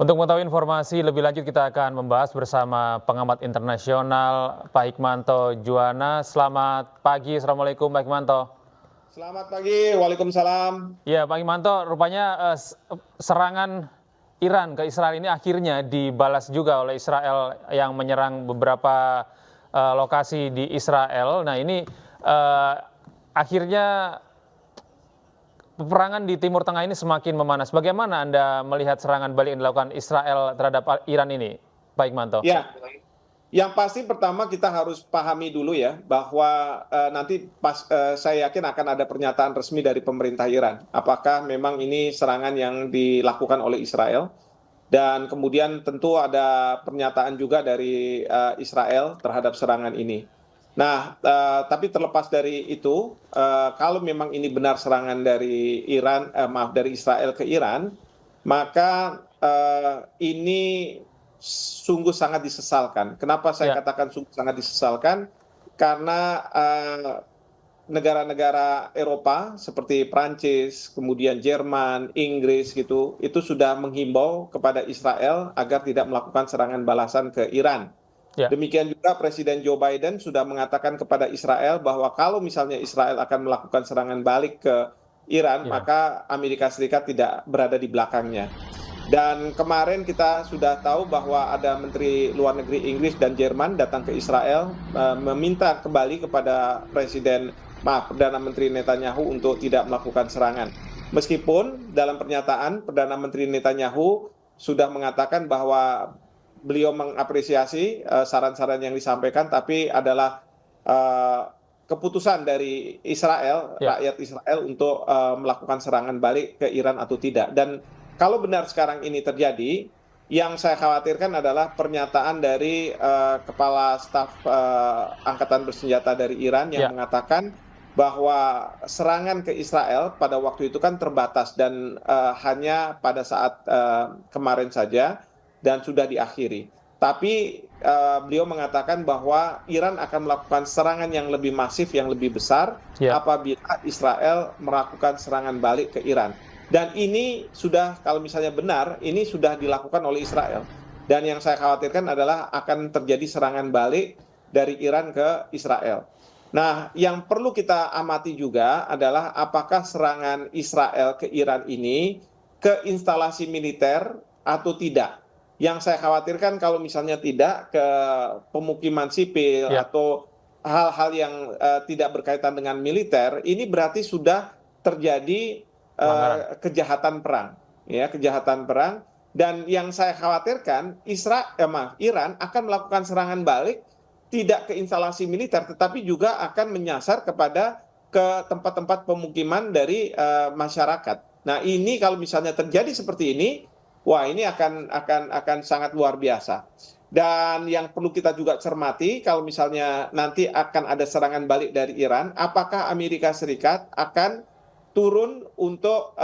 Untuk mengetahui informasi lebih lanjut kita akan membahas bersama pengamat internasional Pak Hikmanto Juwana. Selamat pagi, Assalamualaikum Pak Hikmanto. Selamat pagi, Waalaikumsalam. Ya Pak Hikmanto, rupanya serangan Iran ke Israel ini akhirnya dibalas juga oleh Israel yang menyerang beberapa lokasi di Israel. Nah ini akhirnya peperangan di Timur Tengah ini semakin memanas. Bagaimana Anda melihat serangan balik yang dilakukan Israel terhadap Iran ini, Pak Hikmanto? Ya, yang pasti pertama kita harus pahami dulu ya bahwa nanti saya yakin akan ada pernyataan resmi dari pemerintah Iran. Apakah memang ini serangan yang dilakukan oleh Israel? Dan kemudian tentu ada pernyataan juga dari Israel terhadap serangan ini. Nah, tapi terlepas dari itu, kalau memang ini benar serangan dari dari Israel ke Iran, maka ini sungguh sangat disesalkan. Kenapa saya Ya, katakan sungguh sangat disesalkan? Karena negara-negara Eropa seperti Prancis, kemudian Jerman, Inggris gitu, itu sudah menghimbau kepada Israel agar tidak melakukan serangan balasan ke Iran. ya, Demikian juga Presiden Joe Biden sudah mengatakan kepada Israel bahwa kalau misalnya Israel akan melakukan serangan balik ke Iran, Iran. maka Amerika Serikat tidak berada di belakangnya. Dan kemarin kita sudah tahu bahwa ada Menteri Luar Negeri Inggris dan Jerman datang ke Israel meminta kembali kepada Perdana Menteri Netanyahu untuk tidak melakukan serangan. Meskipun dalam pernyataan Perdana Menteri Netanyahu sudah mengatakan bahwa beliau mengapresiasi saran-saran yang disampaikan, tapi adalah keputusan dari Israel, Ya, rakyat Israel untuk melakukan serangan balik ke Iran atau tidak. Dan kalau benar sekarang ini terjadi, yang saya khawatirkan adalah pernyataan dari Kepala Staf Angkatan Bersenjata dari Iran yang ya. mengatakan bahwa serangan ke Israel pada waktu itu kan terbatas dan hanya pada saat kemarin saja dan sudah diakhiri. Tapi beliau mengatakan bahwa Iran akan melakukan serangan yang lebih masif, yang lebih besar Ya. apabila Israel melakukan serangan balik ke Iran. Dan ini sudah, kalau misalnya benar, ini sudah dilakukan oleh Israel. Dan yang saya khawatirkan adalah akan terjadi serangan balik dari Iran ke Israel. Nah, yang perlu kita amati juga adalah apakah serangan Israel ke Iran ini ke instalasi militer atau tidak. Yang saya khawatirkan kalau misalnya tidak ke pemukiman sipil Ya, atau hal-hal yang tidak berkaitan dengan militer, ini berarti sudah terjadi pelanggaran. kejahatan perang, ya kejahatan perang. Dan yang saya khawatirkan Iran akan melakukan serangan balik tidak ke instalasi militer, tetapi juga akan menyasar kepada ke tempat-tempat pemukiman dari masyarakat. Nah, ini kalau misalnya terjadi seperti ini, wah ini akan sangat luar biasa. Dan yang perlu kita juga cermati, kalau misalnya nanti akan ada serangan balik dari Iran, apakah Amerika Serikat akan turun untuk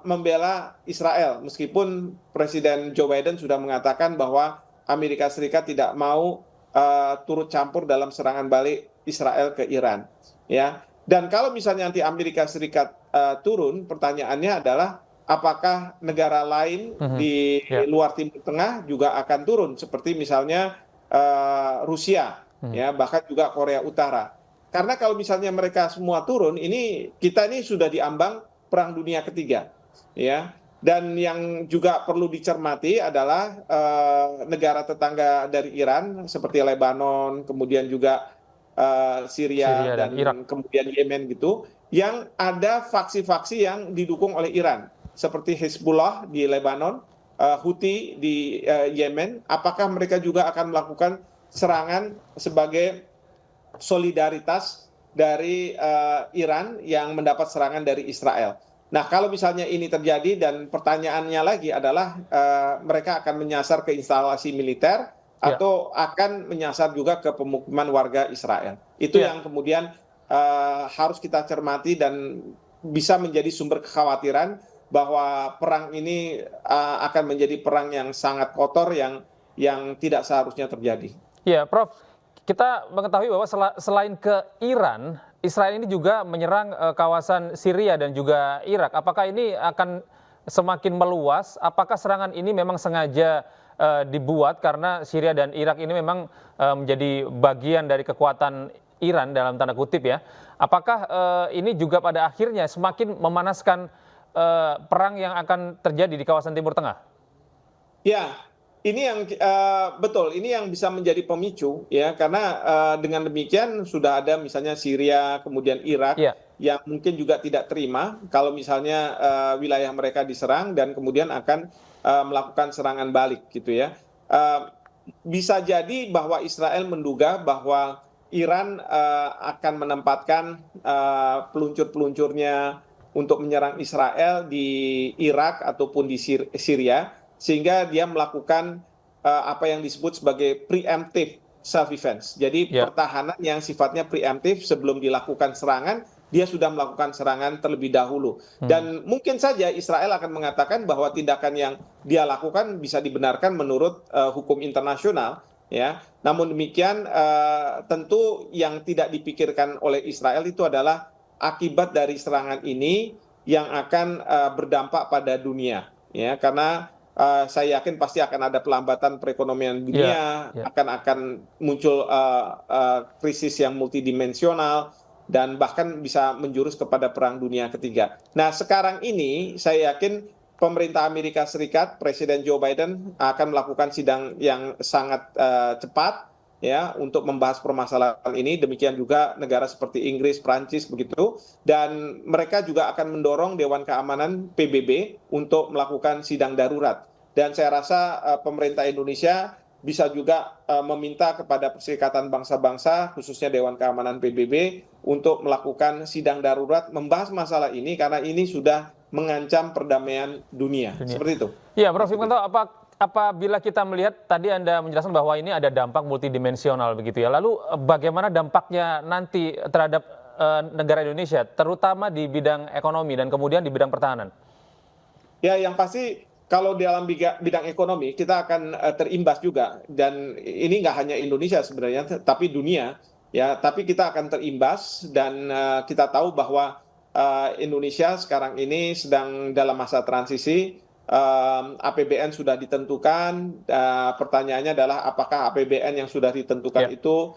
membela Israel, meskipun Presiden Joe Biden sudah mengatakan bahwa Amerika Serikat tidak mau turut campur dalam serangan balik Israel ke Iran, ya. Dan kalau misalnya nanti Amerika Serikat turun, pertanyaannya adalah apakah negara lain Mhm. di Ya. luar Timur Tengah juga akan turun, seperti misalnya Rusia, Mhm. ya, bahkan juga Korea Utara. Karena kalau misalnya mereka semua turun, ini kita ini sudah diambang Perang Dunia Ketiga, ya. Dan yang juga perlu dicermati adalah negara tetangga dari Iran seperti Lebanon, kemudian juga Syria Syria dan Irak. dan kemudian Yemen gitu, yang ada faksi-faksi yang didukung oleh Iran, seperti Hezbollah di Lebanon, Houthi di Yemen. Apakah mereka juga akan melakukan serangan sebagai solidaritas dari Iran yang mendapat serangan dari Israel? Nah, kalau misalnya ini terjadi dan pertanyaannya lagi adalah mereka akan menyasar ke instalasi militer Ya, atau akan menyasar juga ke pemukiman warga Israel. Itu ya. yang kemudian harus kita cermati dan bisa menjadi sumber kekhawatiran bahwa perang ini akan menjadi perang yang sangat kotor yang tidak seharusnya terjadi. Ya, Prof, kita mengetahui bahwa selain ke Iran, Israel ini juga menyerang kawasan Syria dan juga Irak. Apakah ini akan semakin meluas, apakah serangan ini memang sengaja dibuat karena Syria dan Irak ini memang menjadi bagian dari kekuatan Iran dalam tanda kutip ya. Apakah ini juga pada akhirnya semakin memanaskan perang yang akan terjadi di kawasan Timur Tengah? Ya, ini yang betul, ini yang bisa menjadi pemicu ya, karena dengan demikian sudah ada misalnya Syria, kemudian Irak Iya, yang mungkin juga tidak terima kalau misalnya wilayah mereka diserang dan kemudian akan melakukan serangan balik gitu ya. Eh, Bisa jadi bahwa Israel menduga bahwa Iran akan menempatkan peluncur-peluncurnya untuk menyerang Israel di Irak ataupun di Syria, sehingga dia melakukan apa yang disebut sebagai preemptive self defense. Jadi iya. pertahanan yang sifatnya preemptif, sebelum dilakukan serangan dia sudah melakukan serangan terlebih dahulu. Hmm. Dan mungkin saja Israel akan mengatakan bahwa tindakan yang dia lakukan bisa dibenarkan menurut hukum internasional ya. Namun demikian tentu yang tidak dipikirkan oleh Israel itu adalah akibat dari serangan ini yang akan berdampak pada dunia ya, karena saya yakin pasti akan ada pelambatan perekonomian Iya, dunia, iya. akan muncul krisis yang multidimensional dan bahkan bisa menjurus kepada perang dunia ketiga. Nah, sekarang ini saya yakin pemerintah Amerika Serikat, Presiden Joe Biden akan melakukan sidang yang sangat cepat ya untuk membahas permasalahan ini. Demikian juga negara seperti Inggris, Prancis begitu, dan mereka juga akan mendorong Dewan Keamanan PBB untuk melakukan sidang darurat. Dan saya rasa pemerintah Indonesia bisa juga meminta kepada Perserikatan Bangsa-Bangsa khususnya Dewan Keamanan PBB untuk melakukan sidang darurat membahas masalah ini karena ini sudah mengancam perdamaian dunia. Dunia. Seperti itu. Iya, Prof. Mas Budi. Hikmanto, apabila kita melihat tadi Anda menjelaskan bahwa ini ada dampak multidimensional begitu ya. Lalu bagaimana dampaknya nanti terhadap negara Indonesia, terutama di bidang ekonomi dan kemudian di bidang pertahanan? Ya, yang pasti kalau dalam bidang ekonomi kita akan terimbas juga, dan ini nggak hanya Indonesia sebenarnya, tapi dunia ya. Tapi kita akan terimbas dan kita tahu bahwa Indonesia sekarang ini sedang dalam masa transisi. APBN sudah ditentukan. Pertanyaannya adalah apakah APBN yang sudah ditentukan Ya, itu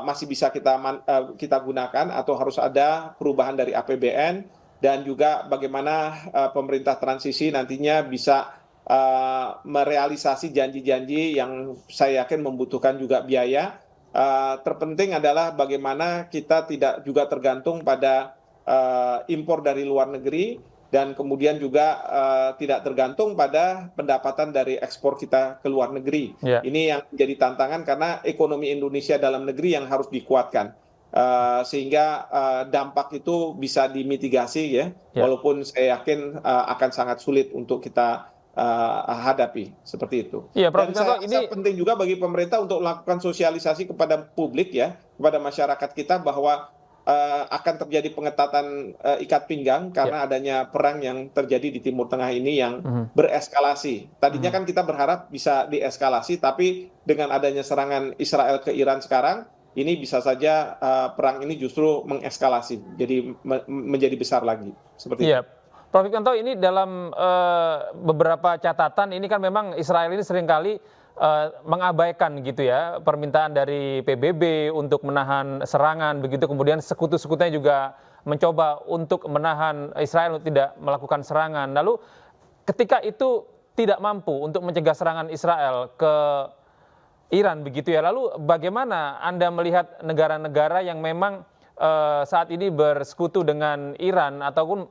masih bisa kita gunakan atau harus ada perubahan dari APBN, dan juga bagaimana pemerintah transisi nantinya bisa merealisasi janji-janji yang saya yakin membutuhkan juga biaya. Terpenting adalah bagaimana kita tidak juga tergantung pada impor dari luar negeri, dan kemudian juga tidak tergantung pada pendapatan dari ekspor kita ke luar negeri. ya. Ini yang menjadi tantangan karena ekonomi Indonesia dalam negeri yang harus dikuatkan. Sehingga dampak itu bisa dimitigasi ya, Ya. walaupun saya yakin akan sangat sulit untuk kita hadapi seperti itu. Iya, Prof. Dan Hikmanto, saya rasa ini penting juga bagi pemerintah untuk melakukan sosialisasi kepada publik ya, kepada masyarakat kita bahwa akan terjadi pengetatan ikat pinggang ya. karena adanya perang yang terjadi di Timur Tengah ini yang Mhm, bereskalasi. Tadinya mhm. kan kita berharap bisa dieskalasi, tapi dengan adanya serangan Israel ke Iran sekarang, ini bisa saja perang ini justru mengeskalasi, jadi menjadi besar lagi, seperti itu. Iya, Prof. Hikmanto, ini dalam beberapa catatan ini kan memang Israel ini seringkali mengabaikan gitu ya permintaan dari PBB untuk menahan serangan begitu, kemudian sekutu-sekutunya juga mencoba untuk menahan Israel untuk tidak melakukan serangan. Lalu ketika itu tidak mampu untuk mencegah serangan Israel ke Iran begitu ya. Lalu bagaimana Anda melihat negara-negara yang memang saat ini bersekutu dengan Iran ataupun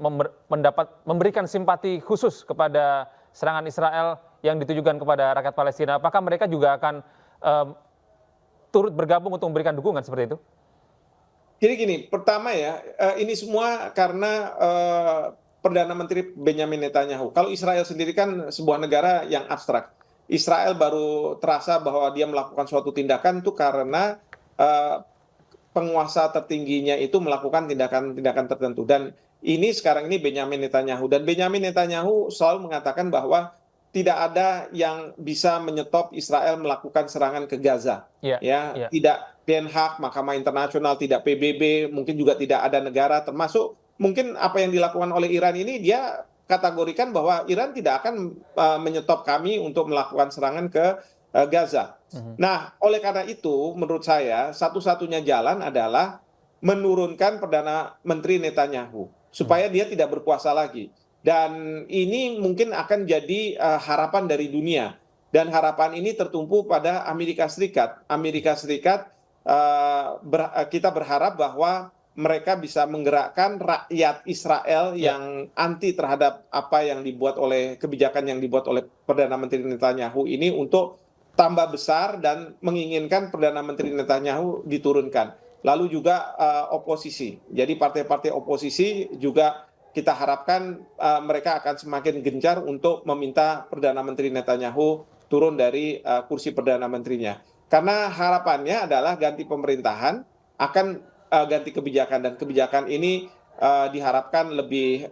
memberikan simpati khusus kepada serangan Israel yang ditujukan kepada rakyat Palestina? Apakah mereka juga akan turut bergabung untuk memberikan dukungan seperti itu? Jadi gini, pertama ya, ini semua karena Perdana Menteri Benjamin Netanyahu. Kalau Israel sendiri kan sebuah negara yang abstrak. Israel baru terasa bahwa dia melakukan suatu tindakan itu karena eh, penguasa tertingginya itu melakukan tindakan-tindakan tertentu. Dan ini sekarang ini Benjamin Netanyahu. Dan Benjamin Netanyahu selalu mengatakan bahwa tidak ada yang bisa menyetop Israel melakukan serangan ke Gaza. Iya, Ya, iya. tidak Den Haag, Mahkamah Internasional, tidak PBB, mungkin juga tidak ada negara, termasuk mungkin apa yang dilakukan oleh Iran ini dia kategorikan bahwa Iran tidak akan menyetop kami untuk melakukan serangan ke Gaza. Nah, oleh karena itu, menurut saya satu-satunya jalan adalah menurunkan Perdana Menteri Netanyahu supaya dia tidak berkuasa lagi. Dan ini mungkin akan jadi harapan dari dunia. Dan harapan ini tertumpu pada Amerika Serikat. Amerika Serikat kita berharap bahwa mereka bisa menggerakkan rakyat Israel yang anti terhadap apa yang dibuat oleh kebijakan yang dibuat oleh Perdana Menteri Netanyahu ini untuk tambah besar dan menginginkan Perdana Menteri Netanyahu diturunkan. Lalu juga oposisi. Jadi partai-partai oposisi juga kita harapkan mereka akan semakin gencar untuk meminta Perdana Menteri Netanyahu turun dari kursi Perdana Menterinya. Karena harapannya adalah ganti pemerintahan akan ganti kebijakan, dan kebijakan ini diharapkan lebih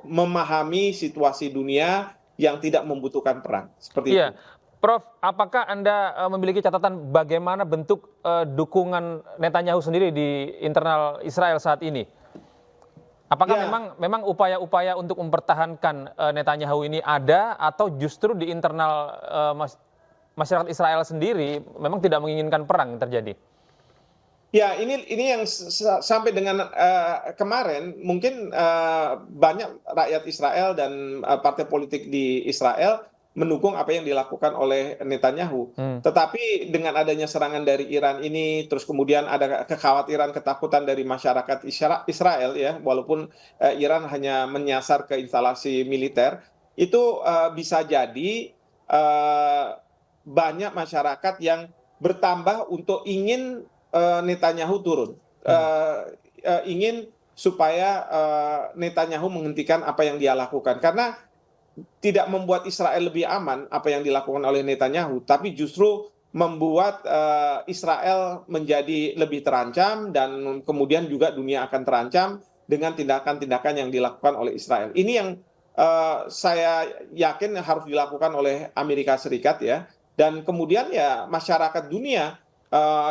memahami situasi dunia yang tidak membutuhkan perang. Seperti itu. Prof, apakah Anda memiliki catatan bagaimana bentuk dukungan Netanyahu sendiri di internal Israel saat ini? Apakah memang upaya-upaya untuk mempertahankan Netanyahu ini ada, atau justru di internal masyarakat Israel sendiri memang tidak menginginkan perang yang terjadi? Ya, ini yang sampai dengan kemarin mungkin banyak rakyat Israel dan partai politik di Israel mendukung apa yang dilakukan oleh Netanyahu. Tetapi dengan adanya serangan dari Iran ini, terus kemudian ada kekhawatiran, ketakutan dari masyarakat Israel, ya, walaupun Iran hanya menyasar ke instalasi militer, itu bisa jadi banyak masyarakat yang bertambah untuk ingin Netanyahu turun, ingin supaya Netanyahu menghentikan apa yang dia lakukan, karena tidak membuat Israel lebih aman apa yang dilakukan oleh Netanyahu, tapi justru membuat Israel menjadi lebih terancam, dan kemudian juga dunia akan terancam dengan tindakan-tindakan yang dilakukan oleh Israel. Ini yang saya yakin harus dilakukan oleh Amerika Serikat, ya, dan kemudian ya masyarakat dunia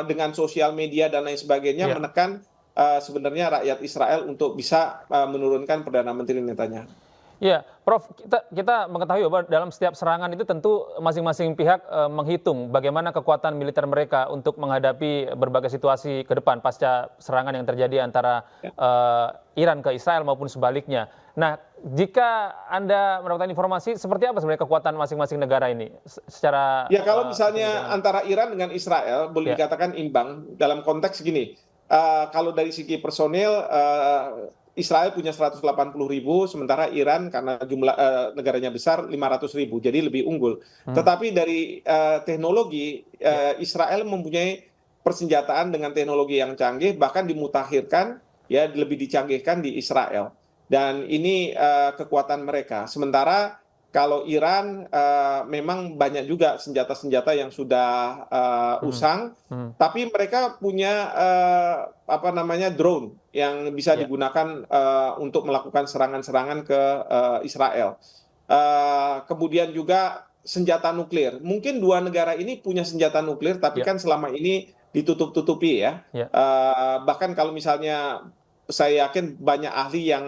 dengan sosial media dan lain sebagainya menekan sebenarnya rakyat Israel untuk bisa menurunkan Perdana Menteri Netanyahu. Ya, Prof, kita mengetahui bahwa dalam setiap serangan itu tentu masing-masing pihak menghitung bagaimana kekuatan militer mereka untuk menghadapi berbagai situasi ke depan pasca serangan yang terjadi antara Iran ke Israel maupun sebaliknya. Nah, jika Anda mendapatkan informasi, seperti apa sebenarnya kekuatan masing-masing negara ini secara ya, kalau misalnya antara Iran dengan Israel boleh dikatakan imbang dalam konteks gini, kalau dari segi personil Israel punya 180.000, sementara Iran karena jumlah negaranya besar 500.000, jadi lebih unggul. Tetapi dari teknologi, Israel mempunyai persenjataan dengan teknologi yang canggih, bahkan dimutakhirkan, ya, lebih dicanggihkan di Israel. Dan ini kekuatan mereka. Sementara kalau Iran memang banyak juga senjata-senjata yang sudah usang, tapi mereka punya drone yang bisa digunakan untuk melakukan serangan-serangan ke Israel. Kemudian juga senjata nuklir. Mungkin dua negara ini punya senjata nuklir, tapi kan selama ini ditutup-tutupi, ya. Bahkan kalau misalnya saya yakin banyak ahli yang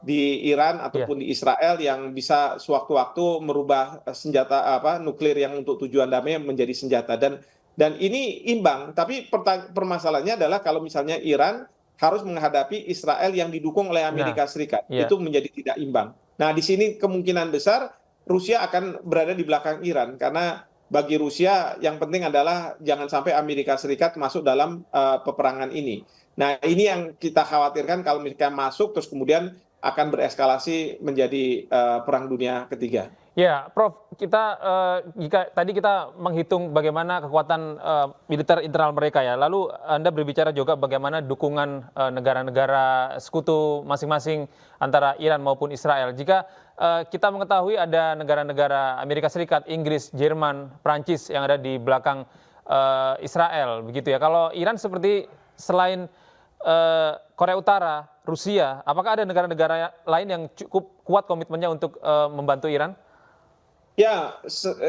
di Iran ataupun di Israel yang bisa sewaktu-waktu merubah senjata nuklir yang untuk tujuan damai menjadi senjata, dan ini imbang. Tapi permasalahannya adalah kalau misalnya Iran harus menghadapi Israel yang didukung oleh Amerika Serikat, itu menjadi tidak imbang. Nah, di sini kemungkinan besar Rusia akan berada di belakang Iran, karena bagi Rusia yang penting adalah jangan sampai Amerika Serikat masuk dalam peperangan ini. Nah, ini yang kita khawatirkan kalau mereka masuk terus kemudian akan bereskalasi menjadi perang dunia ketiga. Ya, Prof, jika tadi kita menghitung bagaimana kekuatan militer internal mereka, ya, lalu Anda berbicara juga bagaimana dukungan negara-negara sekutu masing-masing antara Iran maupun Israel. Jika kita mengetahui ada negara-negara Amerika Serikat, Inggris, Jerman, Prancis yang ada di belakang Israel, begitu ya. Kalau Iran seperti selain Korea Utara, Rusia, apakah ada negara-negara lain yang cukup kuat komitmennya untuk membantu Iran? Ya,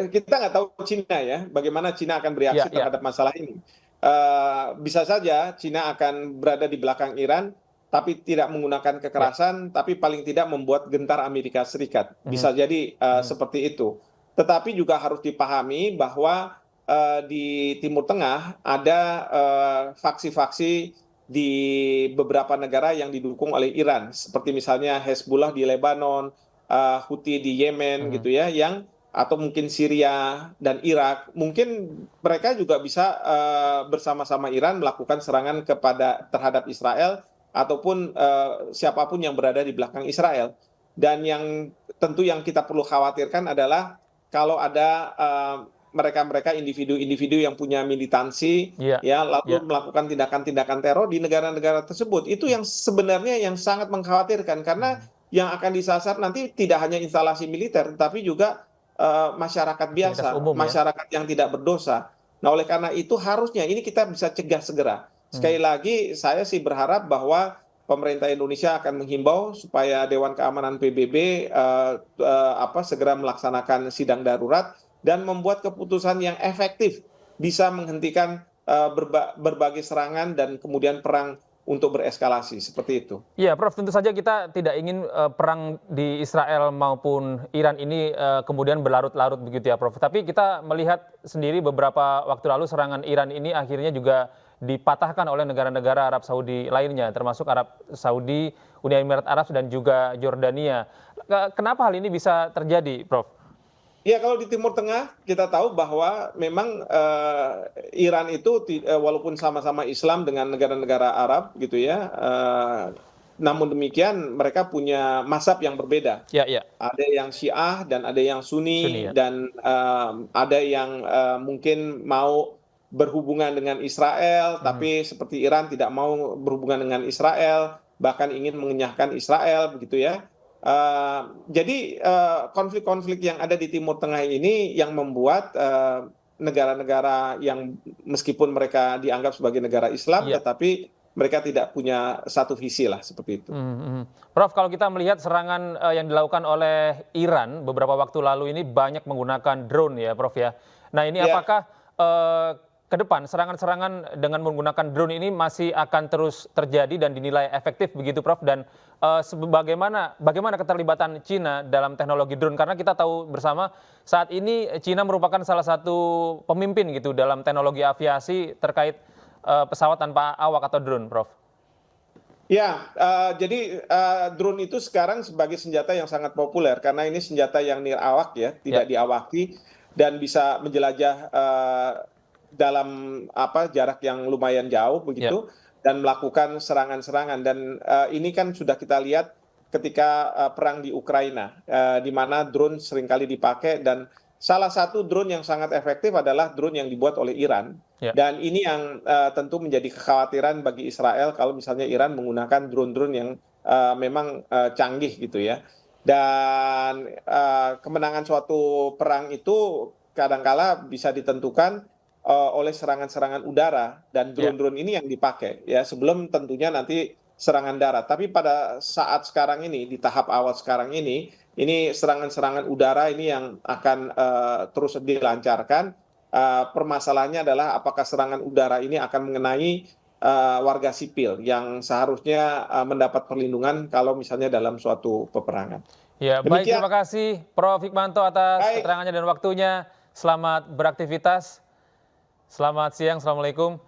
kita nggak tahu Cina, ya, bagaimana Cina akan bereaksi terhadap masalah ini. Bisa saja Cina akan berada di belakang Iran, tapi tidak menggunakan kekerasan, tapi paling tidak membuat gentar Amerika Serikat. Bisa jadi seperti itu. Tetapi juga harus dipahami bahwa di Timur Tengah ada faksi-faksi di beberapa negara yang didukung oleh Iran, seperti misalnya Hezbollah di Lebanon, Houthi di Yemen gitu ya, yang atau mungkin Syria dan Irak, mungkin mereka juga bisa bersama-sama Iran melakukan serangan terhadap Israel ataupun siapapun yang berada di belakang Israel. Dan yang tentu yang kita perlu khawatirkan adalah kalau ada mereka-mereka individu-individu yang punya militansi ya lalu melakukan tindakan-tindakan teror di negara-negara tersebut. Itu yang sebenarnya yang sangat mengkhawatirkan, karena yang akan disasar nanti tidak hanya instalasi militer tetapi juga masyarakat biasa, masyarakat yang tidak berdosa. Nah, oleh karena itu harusnya ini kita bisa cegah segera. Sekali lagi saya sih berharap bahwa pemerintah Indonesia akan menghimbau supaya Dewan Keamanan PBB segera melaksanakan sidang darurat dan membuat keputusan yang efektif, bisa menghentikan berbagai serangan dan kemudian perang untuk bereskalasi seperti itu. Iya, Prof. Tentu saja kita tidak ingin perang di Israel maupun Iran ini kemudian berlarut-larut begitu ya, Prof. Tapi kita melihat sendiri beberapa waktu lalu serangan Iran ini akhirnya juga dipatahkan oleh negara-negara Arab Saudi lainnya, termasuk Arab Saudi, Uni Emirat Arab, dan juga Jordania. Kenapa hal ini bisa terjadi, Prof? Ya, kalau di Timur Tengah kita tahu bahwa memang Iran itu walaupun sama-sama Islam dengan negara-negara Arab gitu ya, namun demikian mereka punya mazhab yang berbeda. Ada yang Syiah dan ada yang Sunni, dan ada yang mungkin mau berhubungan dengan Israel, tapi seperti Iran tidak mau berhubungan dengan Israel, bahkan ingin mengenyahkan Israel begitu ya. Jadi konflik-konflik yang ada di Timur Tengah ini yang membuat negara-negara yang meskipun mereka dianggap sebagai negara Islam, tetapi mereka tidak punya satu visi lah seperti itu. Prof, kalau kita melihat serangan yang dilakukan oleh Iran beberapa waktu lalu ini banyak menggunakan drone ya, Prof ya. Nah, ini apakah ke depan serangan-serangan dengan menggunakan drone ini masih akan terus terjadi dan dinilai efektif begitu, Prof? Dan bagaimana keterlibatan Cina dalam teknologi drone? Karena kita tahu bersama saat ini Cina merupakan salah satu pemimpin gitu dalam teknologi aviasi terkait pesawat tanpa awak atau drone, Prof. Ya, jadi drone itu sekarang sebagai senjata yang sangat populer karena ini senjata yang nirawak ya, tidak diawaki dan bisa menjelajah dalam jarak yang lumayan jauh begitu, dan melakukan serangan-serangan. Dan ini kan sudah kita lihat ketika perang di Ukraina, di mana drone seringkali dipakai, dan salah satu drone yang sangat efektif adalah drone yang dibuat oleh Iran. Dan ini yang tentu menjadi kekhawatiran bagi Israel kalau misalnya Iran menggunakan drone-drone yang memang canggih gitu ya. Dan kemenangan suatu perang itu kadangkala bisa ditentukan oleh serangan-serangan udara, dan drone-drone ini yang dipakai ya, sebelum tentunya nanti serangan darat. Tapi pada saat sekarang ini, di tahap awal sekarang ini serangan-serangan udara ini yang akan terus dilancarkan. Permasalahannya adalah apakah serangan udara ini akan mengenai warga sipil yang seharusnya mendapat perlindungan kalau misalnya dalam suatu peperangan. Ya, baik, terima kasih Prof. Hikmanto atas keterangannya dan waktunya. Selamat beraktivitas. Selamat siang, assalamualaikum.